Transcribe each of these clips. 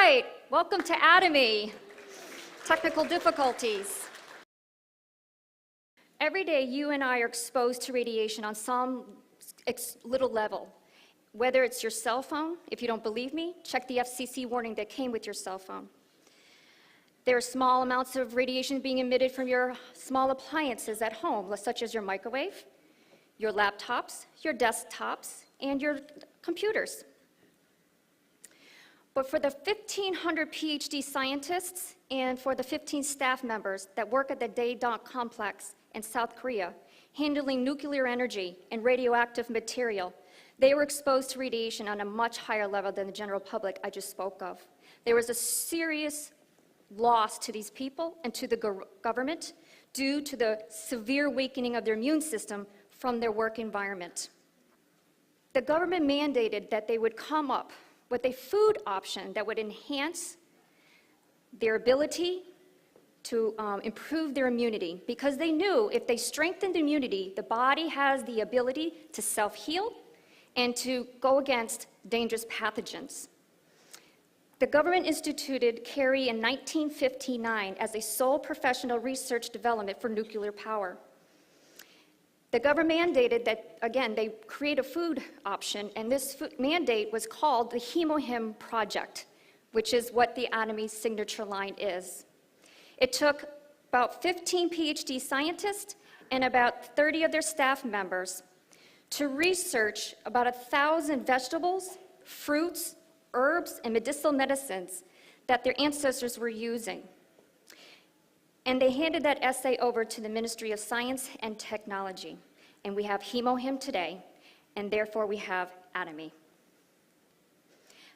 right, welcome to Atomy. Technical difficulties. Every day you and I are exposed to radiation on some little level. Whether it's your cell phone, if you don't believe me, check the FCC warning that came with your cell phone. There are small amounts of radiation being emitted from your small appliances at home, such as your microwave, your laptops, your desktops, and your computers. But for the 1,500 PhD scientists and for the 15 staff members that work at the Daedong complex in South Korea, handling nuclear energy and radioactive material, they were exposed to radiation on a much higher level than the general public I just spoke of. There was a serious loss to these people and to the government due to the severe weakening of their immune system from their work environment. The government mandated that they would come up with a food option that would enhance their ability to improve their immunity, because they knew if they strengthened immunity, the body has the ability to self-heal and to go against dangerous pathogens. The government instituted CARI in 1959 as a sole professional research development for nuclear power. The government mandated that, again, they create a food option, and this mandate was called the HemoHim Project, which is what the Atomy signature line is. It took about 15 PhD scientists and about 30 of their staff members to research about 1,000 vegetables, fruits, herbs, and medicinal medicines that their ancestors were using. And they handed that essay over to the Ministry of Science and Technology. And we have HemoHim today, and therefore we have Atomy.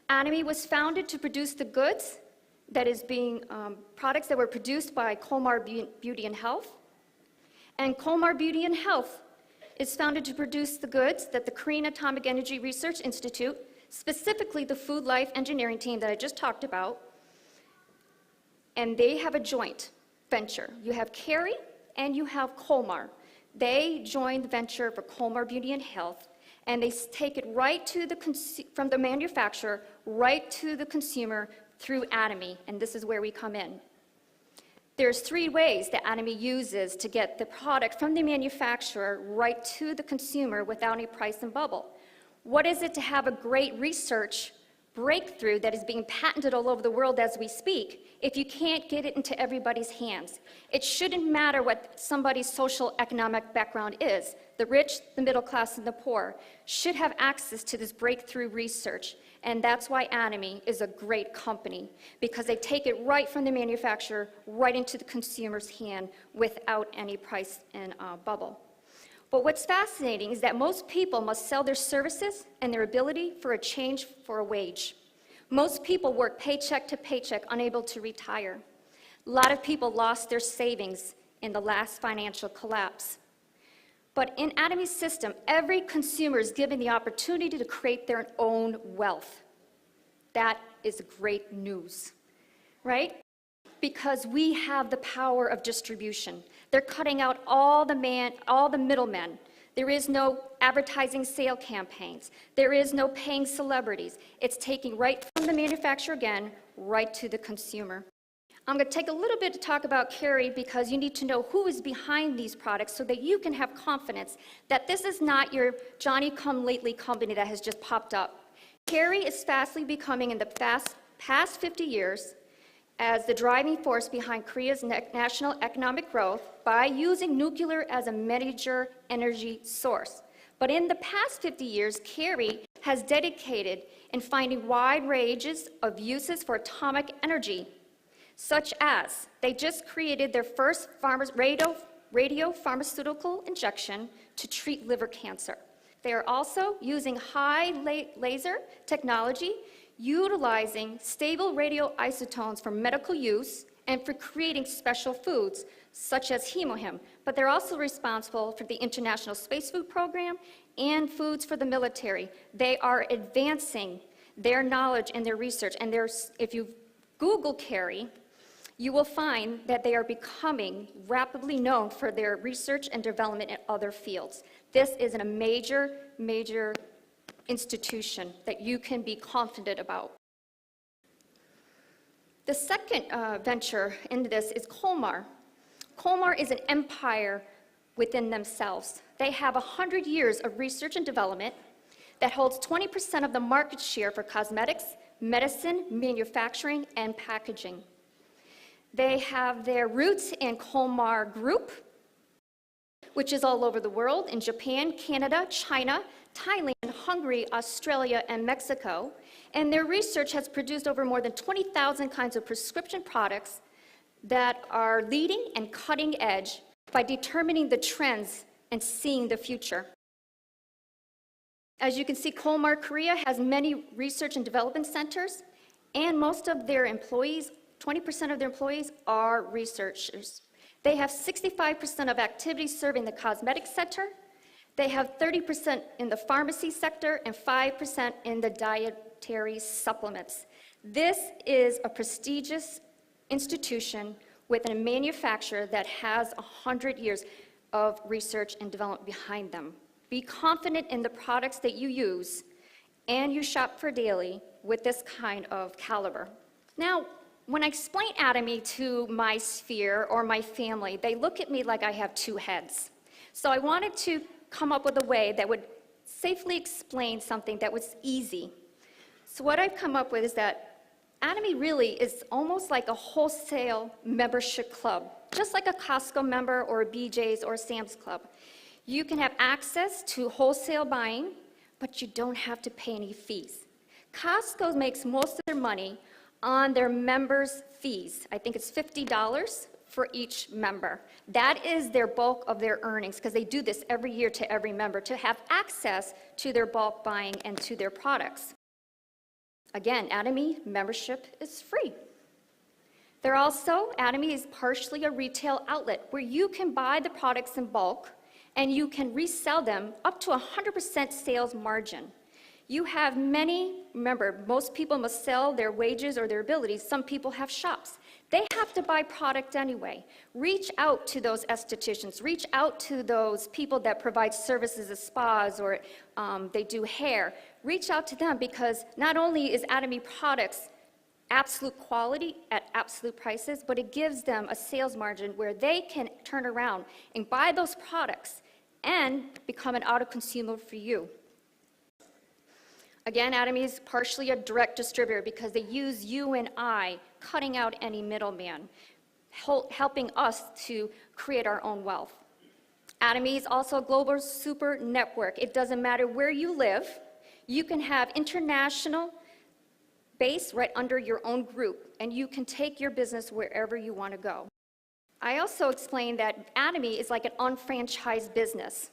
Atomy was founded to produce the goods that is being, products that were produced by Colmar Beauty and Health. And Colmar Beauty and Health is founded to produce the goods that the Korean Atomic Energy Research Institute, specifically the Food Life Engineering team that I just talked about, and they have a joint venture. You have CARI and you have Colmar. They joined the venture for Colmar Beauty and Health, and they take it right to from the manufacturer right to the consumer through Atomy, and this is where we come in. There's 3 ways that Atomy uses to get the product from the manufacturer right to the consumer without any price and bubble. What is it to have a great research breakthrough that is being patented all over the world as we speak if you can't get it into everybody's hands? It shouldn't matter what somebody's social economic background is. The rich, the middle class, and the poor should have access to this breakthrough research. And that's why Atomy is a great company, because they take it right from the manufacturer right into the consumer's hand without any price and bubble. But what's fascinating is that most people must sell their services and their ability for a change for a wage. Most people work paycheck to paycheck, unable to retire. A lot of people lost their savings in the last financial collapse. But in Atomy's system, every consumer is given the opportunity to create their own wealth. That is great news, right? Because we have the power of distribution. They're cutting out all the middlemen. There is no advertising sale campaigns. There is no paying celebrities. It's taking right from the manufacturer again, right to the consumer. I'm going to take a little bit to talk about CARI because you need to know who is behind these products so that you can have confidence that this is not your Johnny-come-lately company that has just popped up. CARI is fastly becoming, in the past 50 years, as the driving force behind Korea's national economic growth by using nuclear as a major energy source. But in the past 50 years, CARI has dedicated in finding wide ranges of uses for atomic energy, such as they just created their first radio pharmaceutical injection to treat liver cancer. They are also using high laser technology, utilizing stable radioisotopes for medical use and for creating special foods, such as HemoHim. But they're also responsible for the International Space Food Program and foods for the military. They are advancing their knowledge and their research. And if you Google CARI, you will find that they are becoming rapidly known for their research and development in other fields. This is a major, major institution that you can be confident about. The second venture into this is Colmar. Colmar is an empire within themselves. They have 100 years of research and development that holds 20% of the market share for cosmetics, medicine, manufacturing, and packaging. They have their roots in Colmar Group, which is all over the world, in Japan, Canada, China, Thailand, Hungary, Australia, and Mexico. And their research has produced over more than 20,000 kinds of prescription products that are leading and cutting edge by determining the trends and seeing the future. As you can see, Colmar Korea has many research and development centers, and most of their employees, 20% of their employees, are researchers. They have 65% of activities serving the cosmetics sector. They have 30% in the pharmacy sector and 5% in the dietary supplements. This is a prestigious institution with a manufacturer that has 100 years of research and development behind them. Be confident in the products that you use and you shop for daily with this kind of caliber. Now, when I explain Atomy to my sphere or my family, they look at me like I have two heads. So I wanted to come up with a way that would safely explain something that was easy. So what I've come up with is that Atomy really is almost like a wholesale membership club, just like a Costco member or a BJ's or a Sam's Club. You can have access to wholesale buying, but you don't have to pay any fees. Costco makes most of their money on their members' fees. I think it's $50 for each member. That is their bulk of their earnings, because they do this every year to every member to have access to their bulk buying and to their products. Again, Atomy membership is free. Atomy is partially a retail outlet where you can buy the products in bulk and you can resell them up to 100% sales margin. You have remember, most people must sell their wages or their abilities. Some people have shops. They have to buy product anyway. Reach out to those estheticians. Reach out to those people that provide services at spas or they do hair. Reach out to them, because not only is Atomy products absolute quality at absolute prices, but it gives them a sales margin where they can turn around and buy those products and become an auto consumer for you. Again, Atomy is partially a direct distributor because they use you and I, cutting out any middleman, helping us to create our own wealth. Atomy is also a global super network. It doesn't matter where you live. You can have international base right under your own group, and you can take your business wherever you want to go. I also explained that Atomy is like an unfranchised business.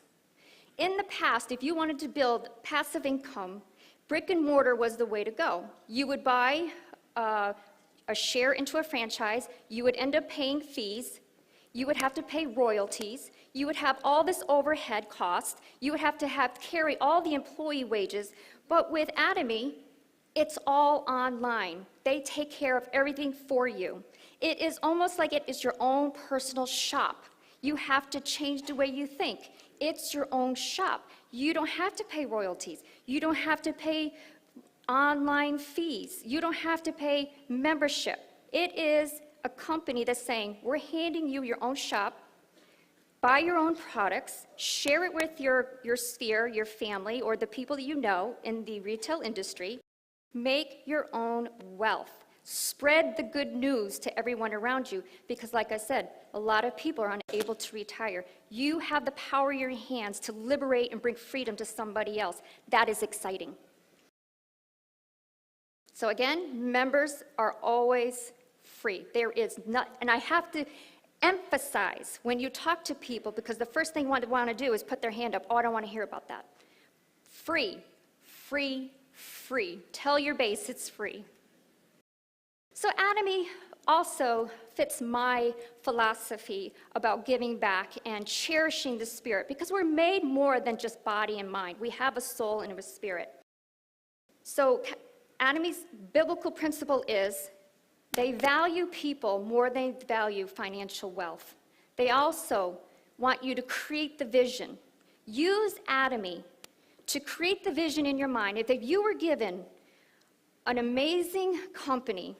In the past, if you wanted to build passive income, brick and mortar was the way to go. You would buy a share into a franchise, you would end up paying fees, you would have to pay royalties, you would have all this overhead cost, you would have to carry all the employee wages, but with Atomy, it's all online. They take care of everything for you. It is almost like it is your own personal shop. You have to change the way you think. It's your own shop. You don't have to pay royalties. You don't have to pay online fees. You don't have to pay membership. It is a company that's saying, we're handing you your own shop, buy your own products, share it with your sphere, your family, or the people that you know in the retail industry. Make your own wealth. Spread the good news to everyone around you, because like I said, a lot of people are unable to retire. You have the power in your hands to liberate and bring freedom to somebody else. That is exciting. So again, members are always free. There is not, and I have to emphasize when you talk to people, because the first thing they want to do is put their hand up. Oh, I don't want to hear about that. Free, free, free. Tell your base it's free. So Atomy also fits my philosophy about giving back and cherishing the spirit, because we're made more than just body and mind. We have a soul and a spirit. So Atomy's biblical principle is they value people more than they value financial wealth. They also want you to create the vision. Use Atomy to create the vision in your mind. If you were given an amazing company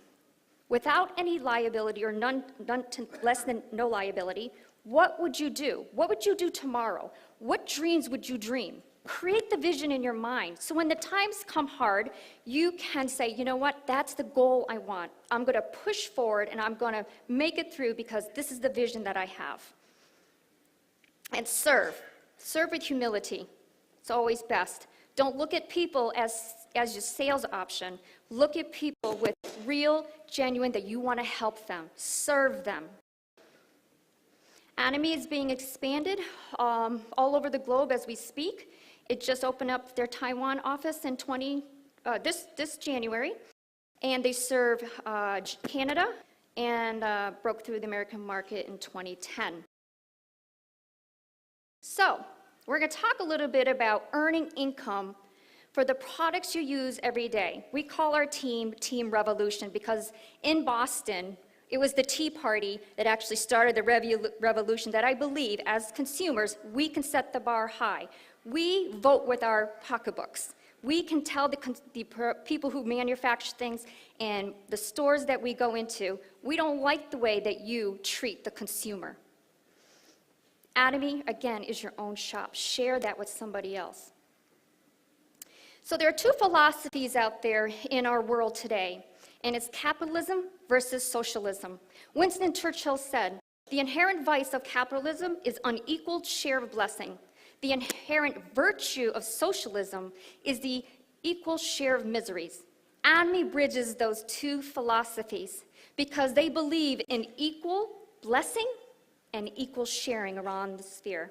without any liability or less than no liability, what would you do? What would you do tomorrow? What dreams would you dream? Create the vision in your mind. So when the times come hard, you can say, you know what, that's the goal I want. I'm going to push forward and I'm going to make it through because this is the vision that I have. And serve. Serve with humility. It's always best. Don't look at people as your sales option. Look at people with real, genuine, that you want to help them. Serve them. Atomy is being expanded all over the globe as we speak. It just opened up their Taiwan office in this January, and they serve Canada and broke through the American market in 2010. So, we're going to talk a little bit about earning income for the products you use every day. We call our team Team Revolution because in Boston, it was the Tea Party that actually started the revolution that I believe, as consumers, we can set the bar high. We vote with our pocketbooks. We can tell the people who manufacture things and the stores that we go into, we don't like the way that you treat the consumer. Atomy, again, is your own shop. Share that with somebody else. So there are two philosophies out there in our world today, and it's capitalism versus socialism. Winston Churchill said, "The inherent vice of capitalism is unequaled share of blessing. The inherent virtue of socialism is the equal share of miseries." Atomy bridges those two philosophies because they believe in equal blessing and equal sharing around the sphere.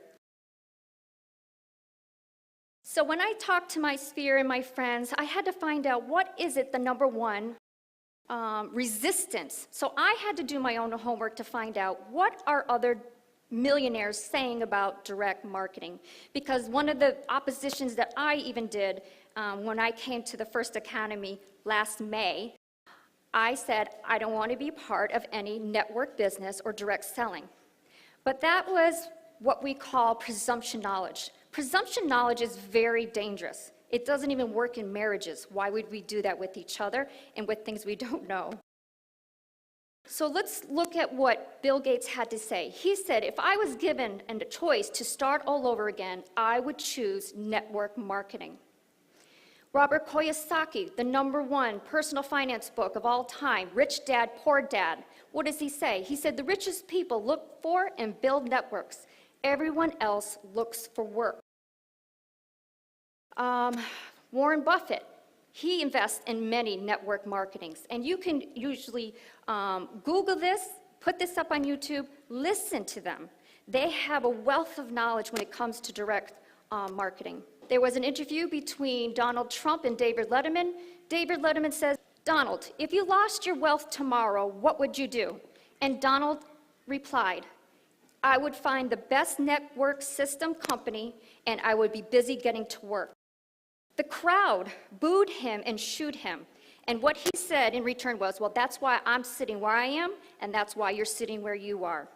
So when I talked to my sphere and my friends, I had to find out what is it the number one resistance. So I had to do my own homework to find out what are other millionaires saying about direct marketing. Because one of the oppositions that I even did when I came to the first academy last May, I said, I don't want to be part of any network business or direct selling. But that was what we call presumption knowledge. Presumption knowledge is very dangerous. It doesn't even work in marriages. Why would we do that with each other and with things we don't know? So let's look at what Bill Gates had to say. He said, if I was given a choice to start all over again, I would choose network marketing. Robert Kiyosaki, the #1 personal finance book of all time, Rich Dad, Poor Dad. What does he say? He said, the richest people look for and build networks. Everyone else looks for work. Warren Buffett, he invests in many network marketings. And you can usually Google this, put this up on YouTube, listen to them. They have a wealth of knowledge when it comes to direct marketing. There was an interview between Donald Trump and David Letterman. David Letterman says, Donald, if you lost your wealth tomorrow, what would you do? And Donald replied, I would find the best network system company and I would be busy getting to work. The crowd booed him and shooed him. And what he said in return was, well, that's why I'm sitting where I am, and that's why you're sitting where you are.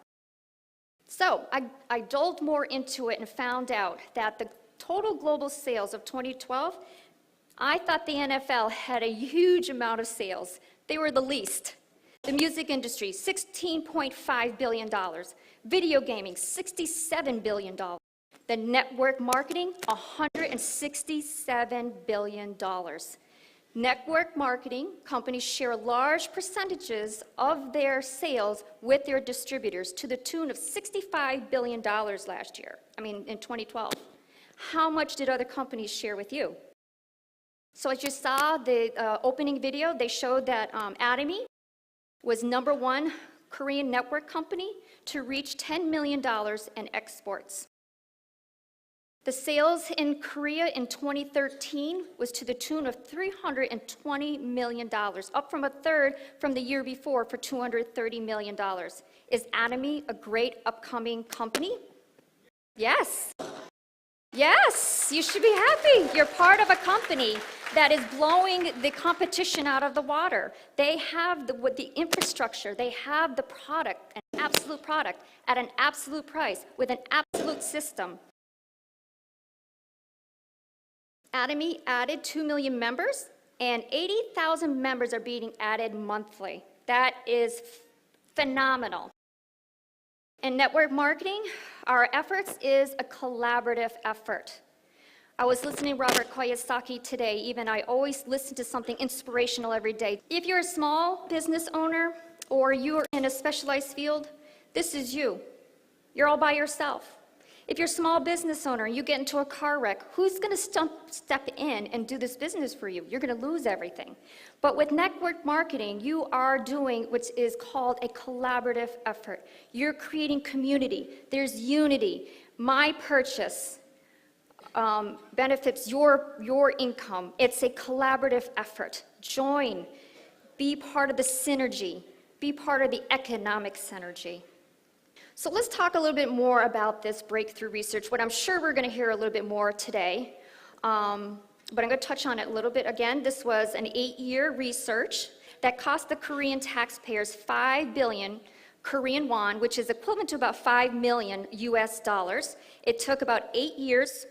So I dove more into it and found out that the total global sales of 2012, I thought the NFL had a huge amount of sales. They were the least. The music industry, $16.5 billion. Video gaming, $67 billion. The network marketing, $167 billion. Network marketing companies share large percentages of their sales with their distributors to the tune of $65 billion last year, in 2012. How much did other companies share with you? So as you saw the opening video, they showed that Atomy was #1 Korean network company to reach $10 million in exports. The sales in Korea in 2013 was to the tune of $320 million, up from a third from the year before for $230 million. Is Atomy a great upcoming company? Yes. Yes, you should be happy. You're part of a company that is blowing the competition out of the water. They have the infrastructure, they have the product, an absolute product, at an absolute price, with an absolute system. Atomy added 2 million members, and 80,000 members are being added monthly. That is phenomenal. In network marketing, our efforts is a collaborative effort. I was listening to Robert Kiyosaki today. Even I always listen to something inspirational every day. If you're a small business owner or you're in a specialized field, this is you. You're all by yourself. If you're a small business owner and you get into a car wreck, who's going to step in and do this business for you? You're going to lose everything. But with network marketing, you are doing what is called a collaborative effort. You're creating community. There's unity. My purchase benefits your income. It's a collaborative effort. Join. Be part of the synergy. Be part of the economic synergy. So let's talk a little bit more about this breakthrough research, what I'm sure we're going to hear a little bit more today. But I'm going to touch on it a little bit again. This was an 8-year research that cost the Korean taxpayers 5 billion Korean won, which is equivalent to about 5 million US dollars. It took about 8 years,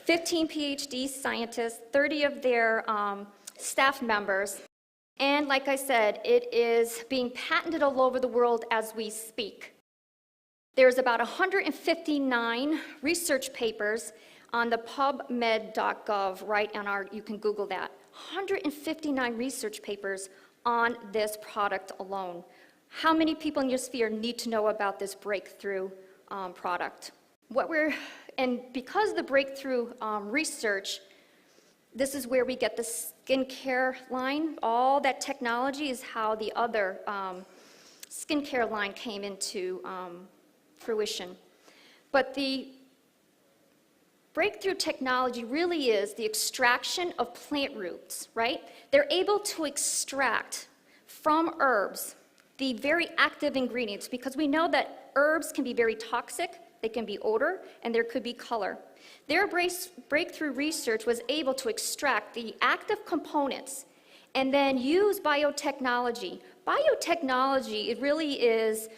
15 PhD scientists, 30 of their staff members. And like I said, it is being patented all over the world as we speak. There's about 159 research papers on the pubmed.gov, right on our, you can Google that. 159 research papers on this product alone. How many people in your sphere need to know about this breakthrough product? And because of the breakthrough research, this is where we get the skincare line. All that technology is how the other skincare line came into fruition. But the breakthrough technology really is the extraction of plant roots, right? They're able to extract from herbs the very active ingredients, because we know that herbs can be very toxic, they can be odor, and there could be color. Their breakthrough research was able to extract the active components and then use biotechnology. Biotechnology, it really is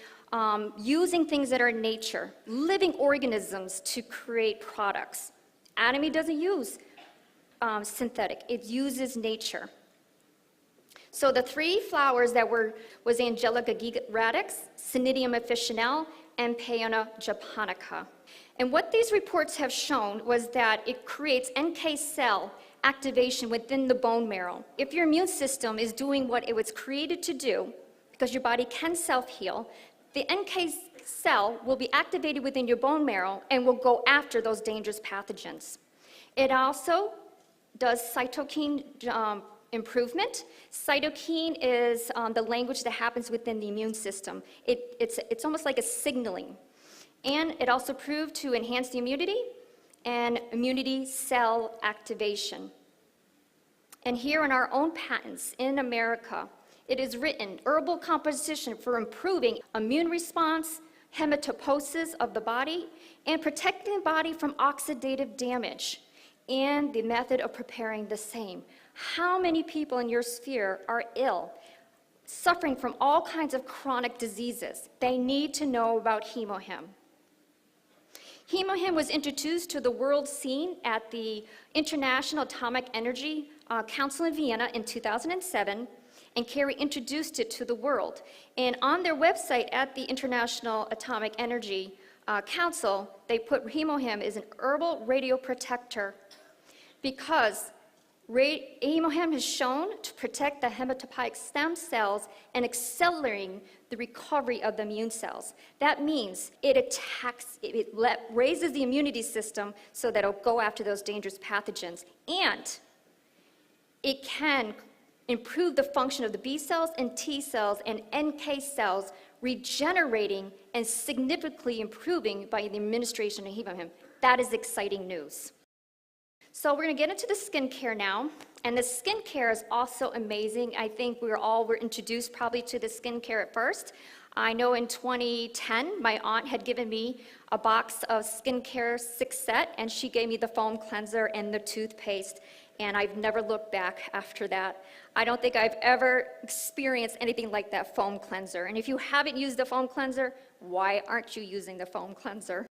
using things that are in nature, living organisms to create products. Atomy doesn't use synthetic, it uses nature. So the 3 flowers that was Angelica radix, Cnidium officinale, and Peona japonica. And what these reports have shown was that it creates NK cell activation within the bone marrow. If your immune system is doing what it was created to do, because your body can self-heal, the NK cell will be activated within your bone marrow and will go after those dangerous pathogens. It also does cytokine improvement. Cytokine is the language that happens within the immune system. It's almost like a signaling. And it also proved to enhance the immunity and immunity cell activation. And here in our own patents in America, it is written, herbal composition for improving immune response, hematopoiesis of the body, and protecting the body from oxidative damage, and the method of preparing the same. How many people in your sphere are ill, suffering from all kinds of chronic diseases? They need to know about HemoHim. HemoHim was introduced to the world scene at the International Atomic Energy Council in Vienna in 2007, and Carrie introduced it to the world. And on their website at the International Atomic Energy Council, they put HemoHim as an herbal radioprotector because HemoHim has shown to protect the hematopoietic stem cells and accelerating the recovery of the immune cells. That means it attacks, it raises the immunity system so that it'll go after those dangerous pathogens. And it can improve the function of the B cells and T cells and NK cells, regenerating and significantly improving by the administration of HemoHim. That is exciting news. So we're going to get into the skincare now, and the skincare is also amazing. I think we were introduced probably to the skincare at first. I know in 2010, my aunt had given me a box of skincare 6 set, and she gave me the foam cleanser and the toothpaste, and I've never looked back after that. I don't think I've ever experienced anything like that foam cleanser. And if you haven't used the foam cleanser, why aren't you using the foam cleanser?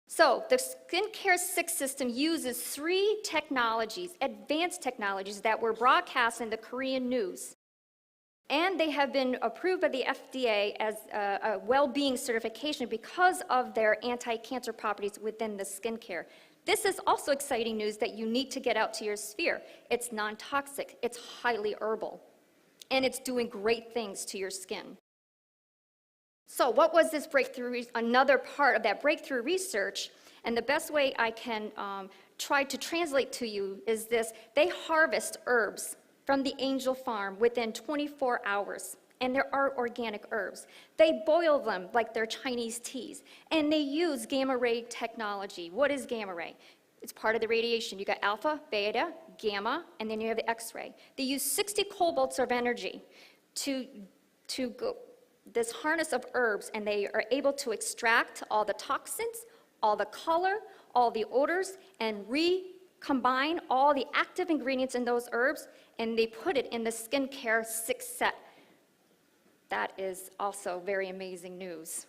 So the Skincare 6 system uses 3 technologies, advanced technologies that were broadcast in the Korean news. And they have been approved by the FDA as a well-being certification because of their anti-cancer properties within the skincare. This is also exciting news that you need to get out to your sphere. It's non-toxic, it's highly herbal, and it's doing great things to your skin. So what was this breakthrough? Another part of that breakthrough research, and the best way I can try to translate to you is this: they harvest herbs from the angel farm within 24 hours, and there are organic herbs. They boil them like they're Chinese teas, and they use gamma ray technology. What is gamma ray? It's part of the radiation. You got alpha, beta, gamma, and then you have the X-ray. They use 60 kilovolts of energy to go this harness of herbs, and they are able to extract all the toxins, all the color, all the odors, and recombine all the active ingredients in those herbs, and they put it in the skincare 6 set. That is also very amazing news,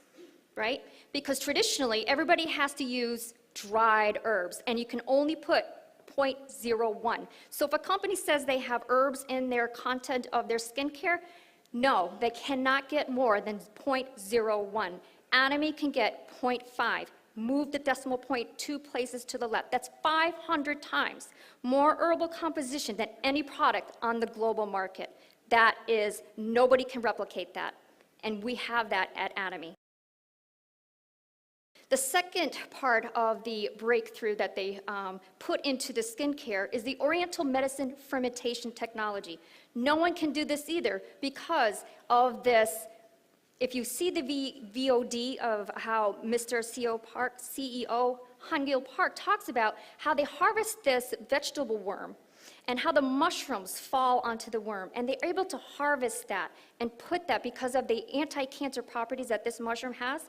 right? Because traditionally, everybody has to use dried herbs, and you can only put 0.01. So if a company says they have herbs in their content of their skincare, no, they cannot get more than 0.01. Atomy can get 0.5. Move the decimal point 2 places to the left. That's 500 times more herbal composition than any product on the global market. That is, nobody can replicate that, and we have that at Atomy. The second part of the breakthrough that they put into the skincare is the Oriental medicine fermentation technology. No one can do this either because of this. If you see the VOD of how Mr. CEO Han-gil Park talks about how they harvest this vegetable worm and how the mushrooms fall onto the worm, and they're able to harvest that and put that because of the anti-cancer properties that this mushroom has.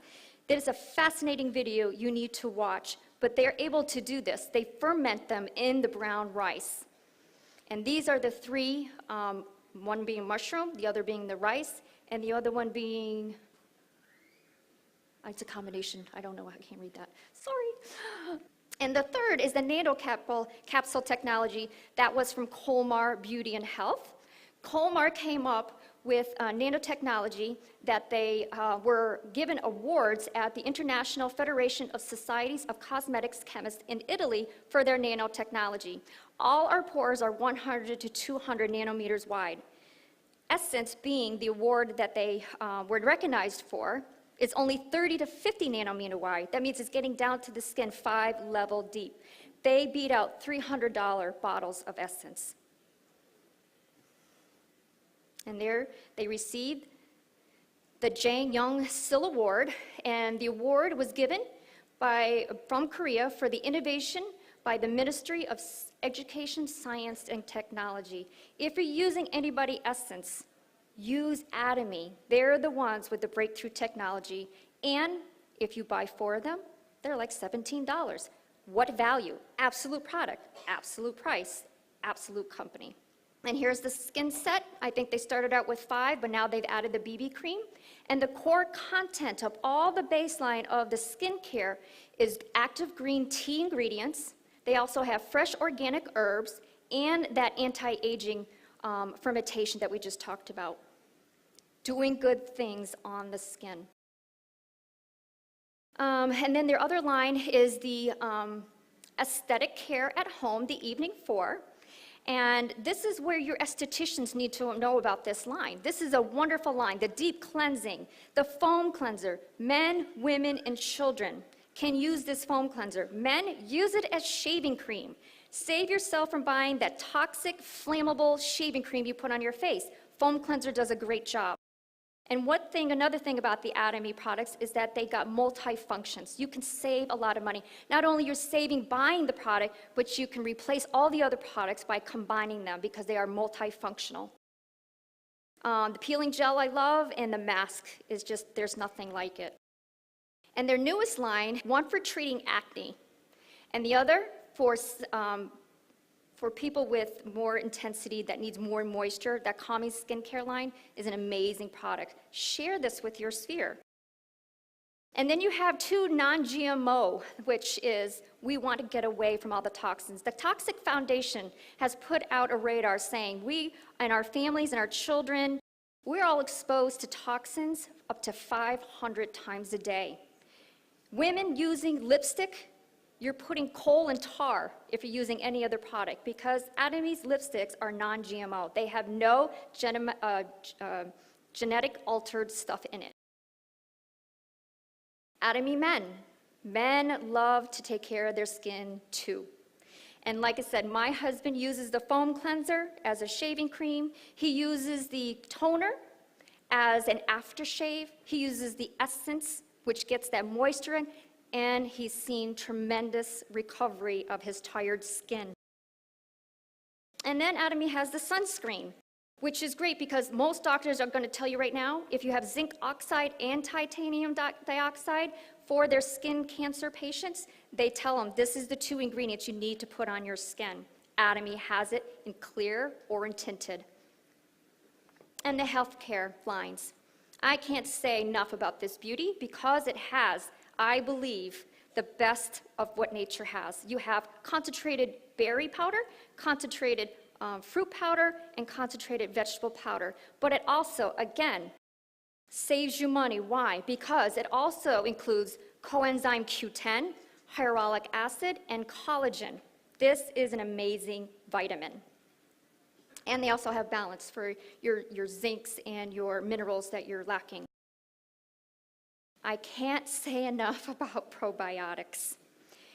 That is a fascinating video you need to watch, but they're able to do this. They ferment them in the brown rice. And these are the three, one being mushroom, the other being the rice, and the other one being, it's a combination. I don't know, I can't read that. Sorry. And the third is the capsule technology that was from Colmar Beauty and Health. Colmar came up with nanotechnology that they were given awards at the International Federation of Societies of Cosmetics Chemists in Italy for their nanotechnology. All our pores are 100 to 200 nanometers wide. Essence, being the award that they were recognized for, is only 30 to 50 nanometer wide. That means it's getting down to the skin 5 level deep. They beat out $300 bottles of Essence. And there they received the Jang Young Sil Award, and the award was given from Korea for the innovation by the Ministry of Education, Science, and Technology. If you're using anybody Essence, use Atomy. They're the ones with the breakthrough technology, and if you buy 4 of them, they're like $17. What value? Absolute product, absolute price, absolute company. And here's the skin set. I think they started out with 5, but now they've added the BB cream. And the core content of all the baseline of the skincare is active green tea ingredients. They also have fresh organic herbs and that anti-aging fermentation that we just talked about. Doing good things on the skin. And then their other line is the aesthetic care at home, the evening 4. And this is where your estheticians need to know about this line. This is a wonderful line, the deep cleansing, the foam cleanser. Men, women, and children can use this foam cleanser. Men, use it as shaving cream. Save yourself from buying that toxic, flammable shaving cream you put on your face. Foam cleanser does a great job. And another thing about the Atomy products is that they got multi-functions. You can save a lot of money. Not only you're saving buying the product, but you can replace all the other products by combining them because they are multifunctional. The peeling gel I love, and the mask is just, there's nothing like it. And their newest line, one for treating acne, and the other for people with more intensity that needs more moisture. That Calming skincare line is an amazing product. Share this with your sphere. And then you have 2 non-GMO, which is we want to get away from all the toxins. The Toxic Foundation has put out a radar saying we and our families and our children We're all exposed to toxins up to 500 times a day. Women using lipstick, you're putting coal and tar if you're using any other product, because Atomy's lipsticks are non-GMO. They have no genetic altered stuff in it. Atomy men. Men love to take care of their skin too. And like I said, my husband uses the foam cleanser as a shaving cream. He uses the toner as an aftershave. He uses the essence, which gets that moisture in, and he's seen tremendous recovery of his tired skin. And then Atomy has the sunscreen, which is great because most doctors are going to tell you right now, if you have zinc oxide and titanium dioxide for their skin cancer patients, they tell them this is the two ingredients you need to put on your skin. Atomy has it in clear or in tinted. And the healthcare lines. I can't say enough about this beauty because it has, I believe, the best of what nature has. You have concentrated berry powder, concentrated fruit powder, and concentrated vegetable powder. But it also, again, saves you money. Why? Because it also includes coenzyme Q10, hyaluronic acid, and collagen. This is an amazing vitamin. And they also have balance for your zincs and your minerals that you're lacking. I can't say enough about probiotics.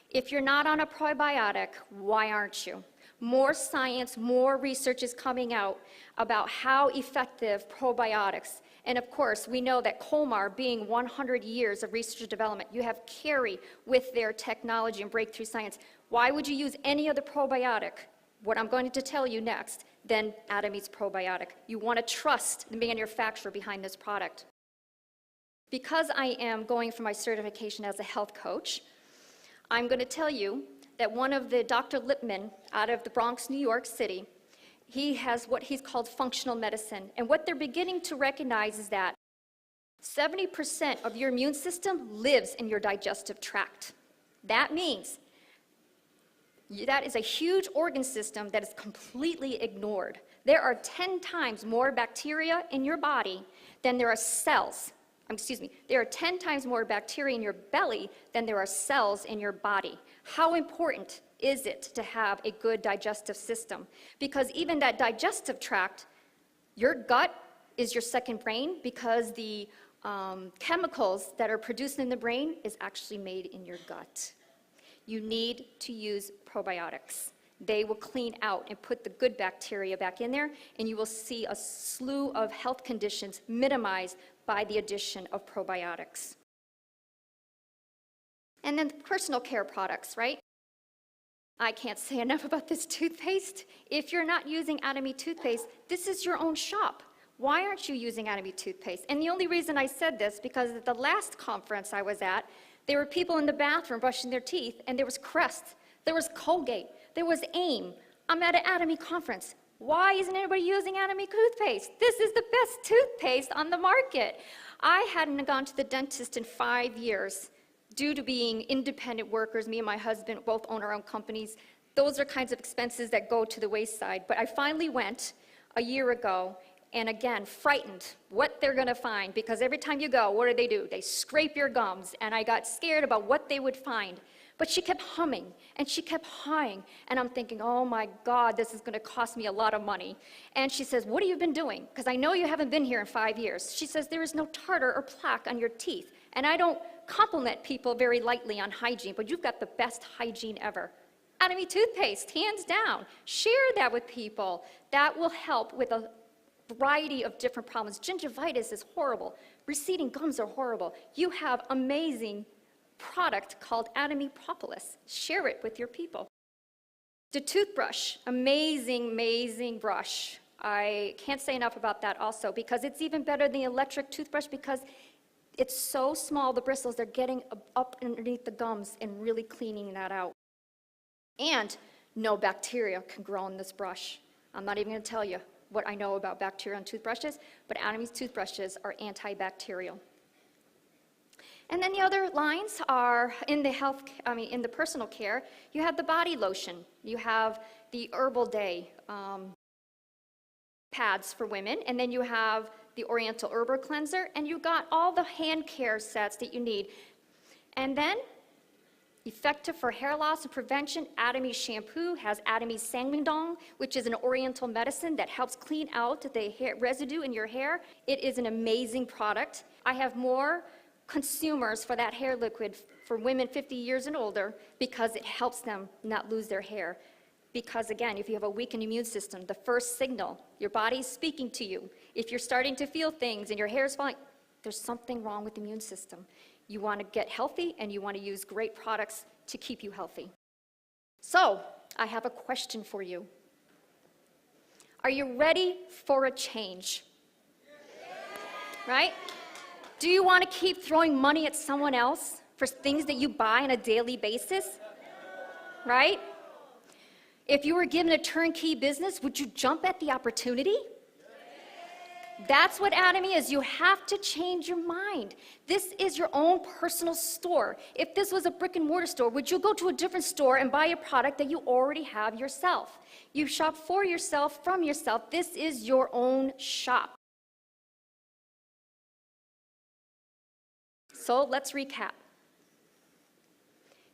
If you're not on a probiotic, why aren't you? More science, more research is coming out about how effective probiotics. And of course, we know that Colmar, being 100 years of research and development, you have Carey with their technology and breakthrough science. Why would you use any other probiotic, what I'm going to tell you next, than Atomy's probiotic? You want to trust the manufacturer behind this product. Because I am going for my certification as a health coach, I'm going to tell you that one of the Dr. Lipman out of the Bronx, New York City, he has what he's called functional medicine. And what they're beginning to recognize is that 70% of your immune system lives in your digestive tract. That means that is a huge organ system that is completely ignored. There are 10 times more bacteria in your body than there are cells. There are 10 times more bacteria in your belly than there are cells in your body. How important is it to have a good digestive system? Because even that digestive tract, your gut is your second brain, because the chemicals that are produced in the brain is actually made in your gut. You need to use probiotics. They will clean out and put the good bacteria back in there, and you will see a slew of health conditions minimized by the addition of probiotics. And then personal care products, right? I can't say enough about this toothpaste. If you're not using Atomy toothpaste, this is your own shop. Why aren't you using Atomy toothpaste? And the only reason I said this, because at the last conference I was at, there were people in the bathroom brushing their teeth, and there was Crest, there was Colgate, there was AIM. I'm at an Atomy conference. Why isn't anybody using Atomy toothpaste? This is the best toothpaste on the market. I hadn't gone to the dentist in 5 years due to being independent workers. Me and my husband both own our own companies. Those are kinds of expenses that go to the wayside. But I finally went a year ago, and again, frightened what they're going to find, because every time you go, what do? They scrape your gums, and I got scared about what they would find. But she kept humming, and she kept hawing, and I'm thinking, oh my God, this is going to cost me a lot of money. And she says, what have you been doing? Because I know you haven't been here in 5 years. She says, there is no tartar or plaque on your teeth. And I don't compliment people very lightly on hygiene, but you've got the best hygiene ever. Atomy toothpaste, hands down. Share that with people. That will help with a variety of different problems. Gingivitis is horrible. Receding gums are horrible. You have amazing product called Atomy Propolis. Share it with your people. The toothbrush, amazing, amazing brush. I can't say enough about that also, because it's even better than the electric toothbrush, because it's so small, the bristles, they're getting up underneath the gums and really cleaning that out. And no bacteria can grow in this brush. I'm not even going to tell you what I know about bacteria on toothbrushes, but Atomy's toothbrushes are antibacterial. And then the other lines are in the personal care. You have the body lotion. You have the Herbal Day pads for women, and then you have the Oriental Herb Cleanser, and you got all the hand care sets that you need. And then, effective for hair loss and prevention, Atomy shampoo has Atomy Sangmingdong, which is an Oriental medicine that helps clean out the hair residue in your hair. It is an amazing product. I have more consumers for that hair liquid for women 50 years and older because it helps them not lose their hair. Because again, if you have a weakened immune system, the first signal, your body's speaking to you. If you're starting to feel things and your hair is falling, there's something wrong with the immune system. You want to get healthy and you want to use great products to keep you healthy. So, I have a question for you. Are you ready for a change? Right? Do you want to keep throwing money at someone else for things that you buy on a daily basis? Right? If you were given a turnkey business, would you jump at the opportunity? That's what Atomy is. You have to change your mind. This is your own personal store. If this was a brick and mortar store, would you go to a different store and buy a product that you already have yourself? You shop for yourself, from yourself. This is your own shop. So let's recap.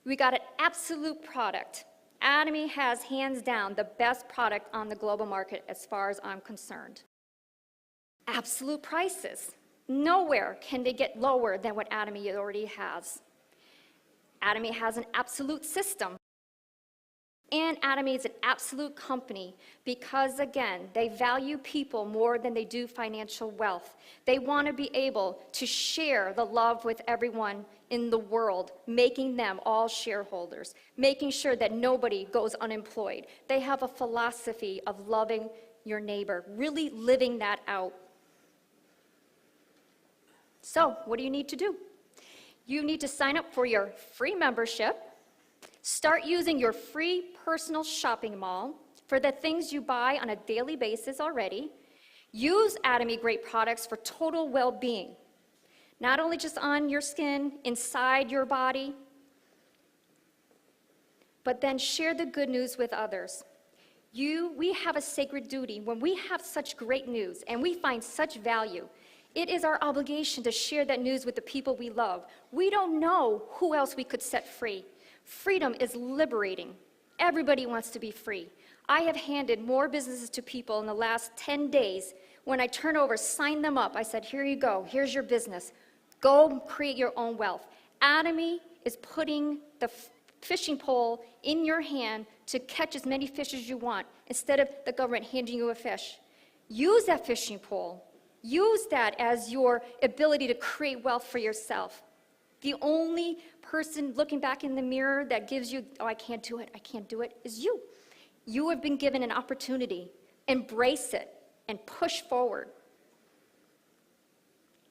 We got an absolute product. Atomy has, hands down, the best product on the global market as far as I'm concerned. Absolute prices. Nowhere can they get lower than what Atomy already has. Atomy has an absolute system. And Atomy is an absolute company because, again, they value people more than they do financial wealth. They want to be able to share the love with everyone in the world, making them all shareholders, making sure that nobody goes unemployed. They have a philosophy of loving your neighbor, really living that out. So, what do you need to do? You need to sign up for your free membership. Start using your free personal shopping mall for the things you buy on a daily basis already. Use Atomy great products for total well-being, not only just on your skin, inside your body, but then share the good news with others. We have a sacred duty. When we have such great news and we find such value, it is our obligation to share that news with the people we love. We don't know who else we could set free. Freedom is liberating. Everybody wants to be free. I have handed more businesses to people in the last 10 days. When I turn over, sign them up. I said, here you go. Here's your business. Go create your own wealth. Atomy is putting the fishing pole in your hand to catch as many fish as you want instead of the government handing you a fish. Use that fishing pole. Use that as your ability to create wealth for yourself. The only person looking back in the mirror that gives you, oh, I can't do it, is you. You have been given an opportunity. Embrace it and push forward.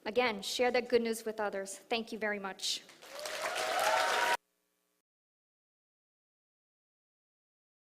Again, share that good news with others. Thank you very much.